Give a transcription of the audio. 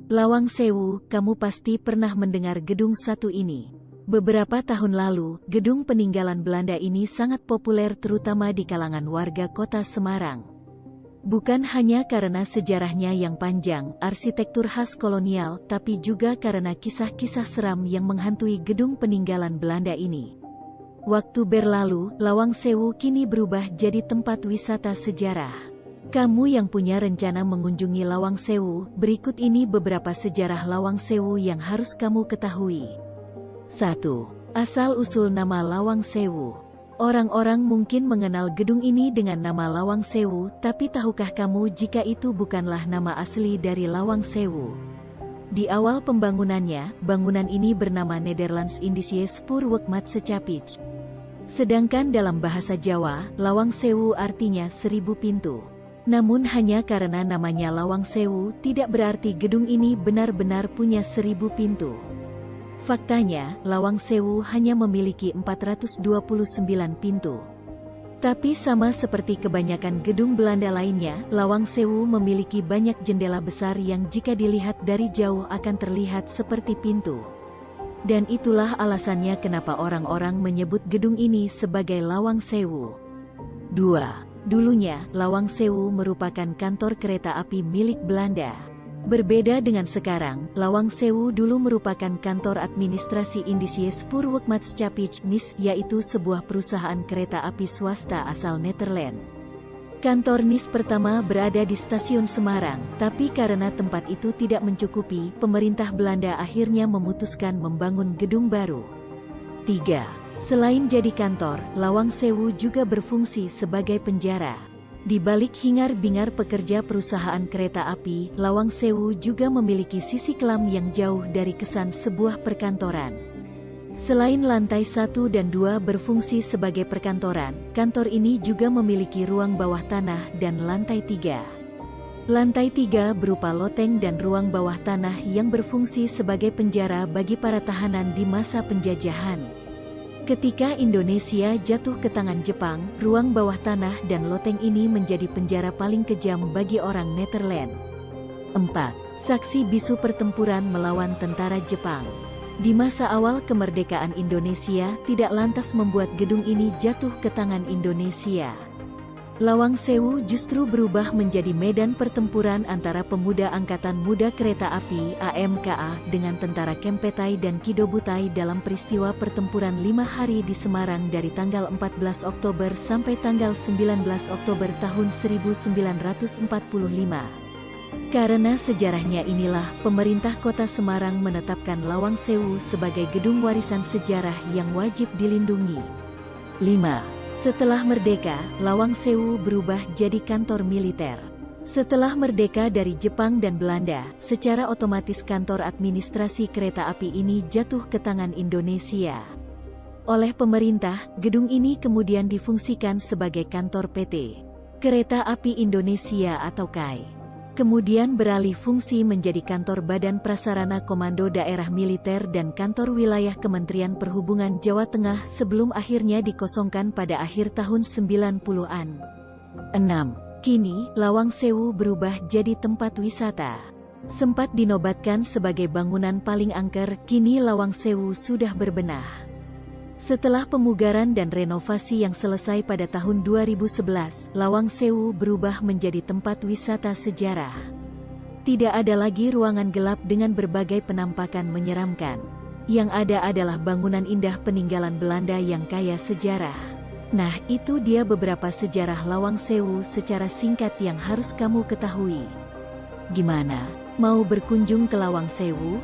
Lawang Sewu, kamu pasti pernah mendengar gedung satu ini. Beberapa tahun lalu, gedung peninggalan Belanda ini sangat populer terutama di kalangan warga kota Semarang. Bukan hanya karena sejarahnya yang panjang, arsitektur khas kolonial, tapi juga karena kisah-kisah seram yang menghantui gedung peninggalan Belanda ini. Waktu berlalu, Lawang Sewu kini berubah jadi tempat wisata sejarah. Kamu yang punya rencana mengunjungi Lawang Sewu, berikut ini beberapa sejarah Lawang Sewu yang harus kamu ketahui. 1. Asal-usul nama Lawang Sewu. Orang-orang mungkin mengenal gedung ini dengan nama Lawang Sewu, tapi tahukah kamu jika itu bukanlah nama asli dari Lawang Sewu? Di awal pembangunannya, bangunan ini bernama Nederlands Indische Spoorwegmaatschappij. Sedangkan dalam bahasa Jawa, Lawang Sewu artinya 1000 pintu. Namun hanya karena namanya Lawang Sewu, tidak berarti gedung ini benar-benar punya 1000 pintu. Faktanya, Lawang Sewu hanya memiliki 429 pintu. Tapi sama seperti kebanyakan gedung Belanda lainnya, Lawang Sewu memiliki banyak jendela besar yang jika dilihat dari jauh akan terlihat seperti pintu. Dan itulah alasannya kenapa orang-orang menyebut gedung ini sebagai Lawang Sewu. 2. Dulunya, Lawang Sewu merupakan kantor kereta api milik Belanda. Berbeda dengan sekarang, Lawang Sewu dulu merupakan kantor administrasi Indische Spoorwegmaatschappij NIS, yaitu sebuah perusahaan kereta api swasta asal Nederland. Kantor NIS pertama berada di stasiun Semarang, tapi karena tempat itu tidak mencukupi, pemerintah Belanda akhirnya memutuskan membangun gedung baru. 3. Selain jadi kantor, Lawang Sewu juga berfungsi sebagai penjara. Di balik hingar-bingar pekerja perusahaan kereta api, Lawang Sewu juga memiliki sisi kelam yang jauh dari kesan sebuah perkantoran. Selain lantai 1 dan 2 berfungsi sebagai perkantoran, kantor ini juga memiliki ruang bawah tanah dan lantai 3. Lantai 3 berupa loteng dan ruang bawah tanah yang berfungsi sebagai penjara bagi para tahanan di masa penjajahan. Ketika Indonesia jatuh ke tangan Jepang, ruang bawah tanah dan loteng ini menjadi penjara paling kejam bagi orang Nederland. 4. Saksi bisu pertempuran melawan tentara Jepang. Di masa awal kemerdekaan Indonesia, tidak lantas membuat gedung ini jatuh ke tangan Indonesia. Lawang Sewu justru berubah menjadi medan pertempuran antara pemuda Angkatan Muda Kereta Api (AMKA) dengan tentara Kempetai dan Kidobutai dalam peristiwa pertempuran 5 hari di Semarang dari tanggal 14 Oktober sampai tanggal 19 Oktober tahun 1945. Karena sejarahnya inilah, pemerintah kota Semarang menetapkan Lawang Sewu sebagai gedung warisan sejarah yang wajib dilindungi. 5. Setelah merdeka, Lawang Sewu berubah jadi kantor militer. Setelah merdeka dari Jepang dan Belanda, secara otomatis kantor administrasi kereta api ini jatuh ke tangan Indonesia. Oleh pemerintah, gedung ini kemudian difungsikan sebagai kantor PT Kereta Api Indonesia atau KAI. Kemudian beralih fungsi menjadi kantor Badan Prasarana Komando Daerah Militer dan kantor wilayah Kementerian Perhubungan Jawa Tengah sebelum akhirnya dikosongkan pada akhir tahun 90-an. 6. Kini, Lawang Sewu berubah jadi tempat wisata. Sempat dinobatkan sebagai bangunan paling angker, kini Lawang Sewu sudah berbenah. Setelah pemugaran dan renovasi yang selesai pada tahun 2011, Lawang Sewu berubah menjadi tempat wisata sejarah. Tidak ada lagi ruangan gelap dengan berbagai penampakan menyeramkan. Yang ada adalah bangunan indah peninggalan Belanda yang kaya sejarah. Nah, itu dia beberapa sejarah Lawang Sewu secara singkat yang harus kamu ketahui. Gimana? Mau berkunjung ke Lawang Sewu?